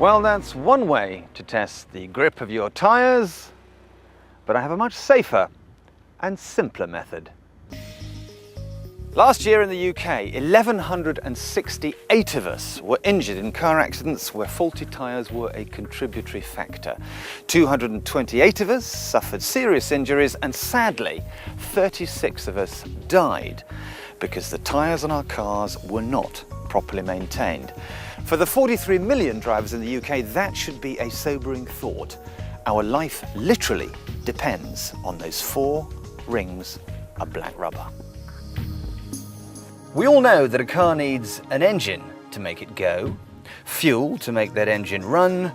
Well, that's one way to test the grip of your tyres, but I have a much safer and simpler method. Last year in the UK, 1,168 of us were injured in car accidents where faulty tyres were a contributory factor. 228 of us suffered serious injuries, and sadly, 36 of us died because the tyres on our cars were not properly maintained. For the 43 million drivers in the UK, that should be a sobering thought. Our life literally depends on those 4 rings of black rubber. We all know that a car needs an engine to make it go, fuel to make that engine run,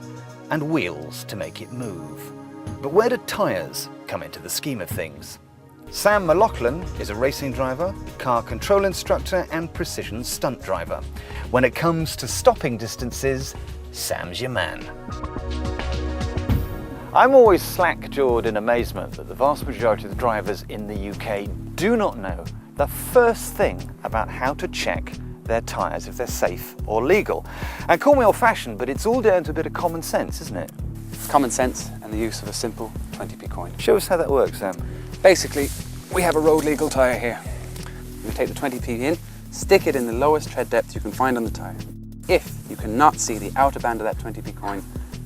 and wheels to make it move. But where do tyres come into the scheme of things? Sam McLaughlin is a racing driver, car control instructor and precision stunt driver. When it comes to stopping distances, Sam's your man. I'm always slack-jawed in amazement that the vast majority of the drivers in the UK do not know the first thing about how to check their tyres if they're safe or legal. And call me old-fashioned, but it's all down to a bit of common sense, isn't it? Common sense and the use of a simple 20p coin. Show us how that works, Sam. Basically, we have a road legal tyre here. We take the 20p in, stick it in the lowest tread depth you can find on the tyre. If you cannot see the outer band of that 20p coin,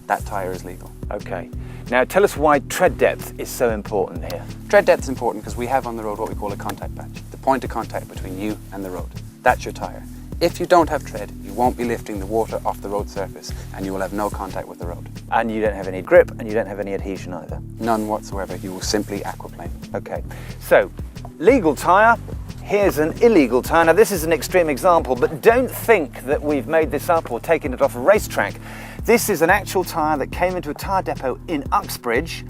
that tyre is legal. Okay. Now tell us why tread depth is so important here. Tread depth is important because we have on the road what we call a contact patch, the point of contact between you and the road. That's your tyre. If you don't have tread, you won't be lifting the water off the road surface and you will have no contact with the road. And you don't have any grip and you don't have any adhesion either. None whatsoever. You will simply aquaplane. Okay, so legal tyre, here's an illegal tyre. Now this is an extreme example, but don't think that we've made this up or taken it off a racetrack. This is an actual tyre that came into a tyre depot in Uxbridge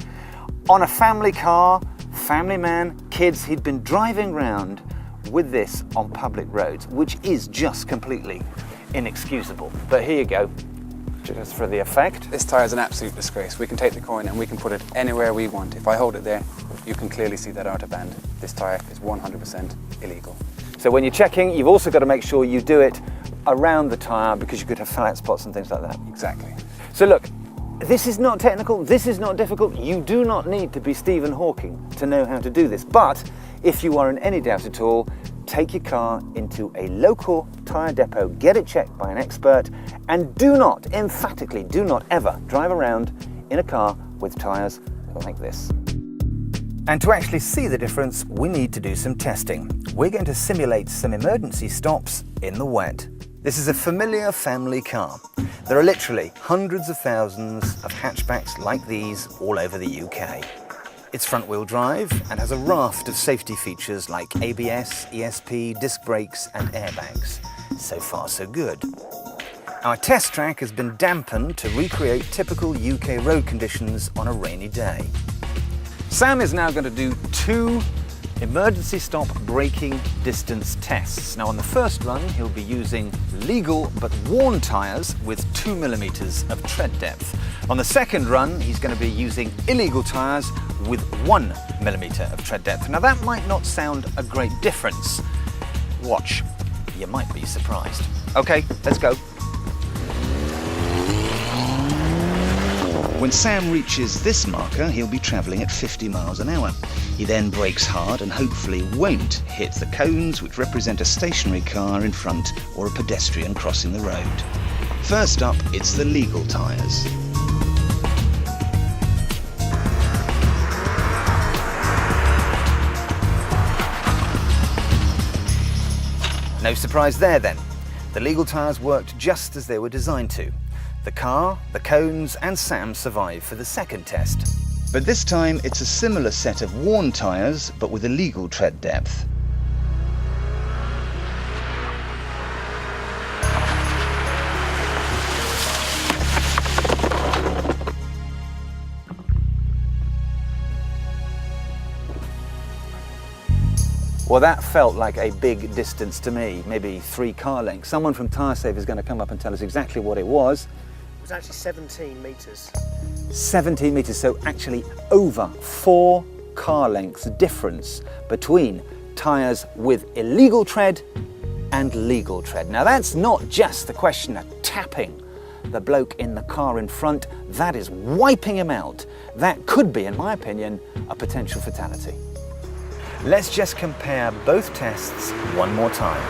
on a family car, family man, kids. He'd been driving round with this on public roads, which is just completely inexcusable. But here you go, just for the effect. This tyre is an absolute disgrace. We can take the coin and we can put it anywhere we want. If I hold it there, you can clearly see that outer band. This tyre is 100% illegal. So when you're checking, you've also got to make sure you do it around the tyre because you could have flat spots and things like that. Exactly. So look, this is not technical, this is not difficult. You do not need to be Stephen Hawking to know how to do this. But if you are in any doubt at all, take your car into a local tyre depot, get it checked by an expert, and do not, emphatically do not ever drive around in a car with tyres like this. And to actually see the difference, we need to do some testing. We're going to simulate some emergency stops in the wet. This is a familiar family car. There are literally hundreds of thousands of hatchbacks like these all over the UK. It's front-wheel drive and has a raft of safety features like ABS, ESP, disc brakes and airbags. So far so good. Our test track has been dampened to recreate typical UK road conditions on a rainy day. Sam is now going to do 2 emergency stop braking distance tests. Now on the first run he'll be using legal but worn tyres with 2 millimeters of tread depth. On the second run he's going to be using illegal tyres with 1 millimeter of tread depth. Now that might not sound a great difference. Watch, you might be surprised. Okay, let's go. When Sam reaches this marker, he'll be travelling at 50 miles an hour. He then brakes hard and hopefully won't hit the cones, which represent a stationary car in front or a pedestrian crossing the road. First up, it's the legal tyres. No surprise there then. The legal tyres worked just as they were designed to. The car, the cones and Sam survived for the second test. But this time it's a similar set of worn tyres, but with a legal tread depth. Well, that felt like a big distance to me, maybe 3 car lengths. Someone from Tyre Safety is going to come up and tell us exactly what it was. It was actually 17 metres. 17 metres, so actually over 4 car lengths difference between tyres with illegal tread and legal tread. Now that's not just the question of tapping the bloke in the car in front, that is wiping him out. That could be, in my opinion, a potential fatality. Let's just compare both tests one more time.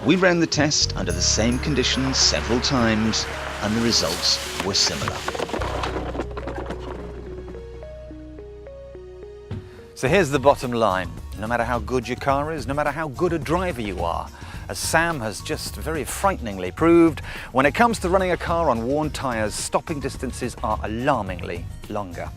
We ran the test under the same conditions several times, and the results were similar. So here's the bottom line. No matter how good your car is, no matter how good a driver you are, as Sam has just very frighteningly proved, when it comes to running a car on worn tyres, stopping distances are alarmingly longer.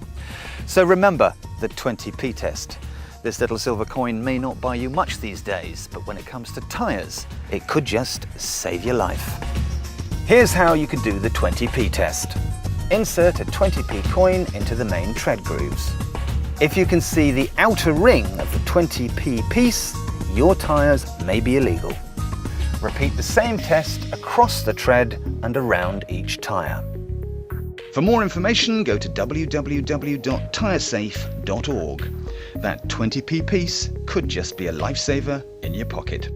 So remember the 20p test. This little silver coin may not buy you much these days, but when it comes to tyres, it could just save your life. Here's how you can do the 20p test. Insert a 20p coin into the main tread grooves. If you can see the outer ring of the 20p piece, your tyres may be illegal. Repeat the same test across the tread and around each tyre. For more information, go to www.tyresafe.org. That 20p piece could just be a lifesaver in your pocket.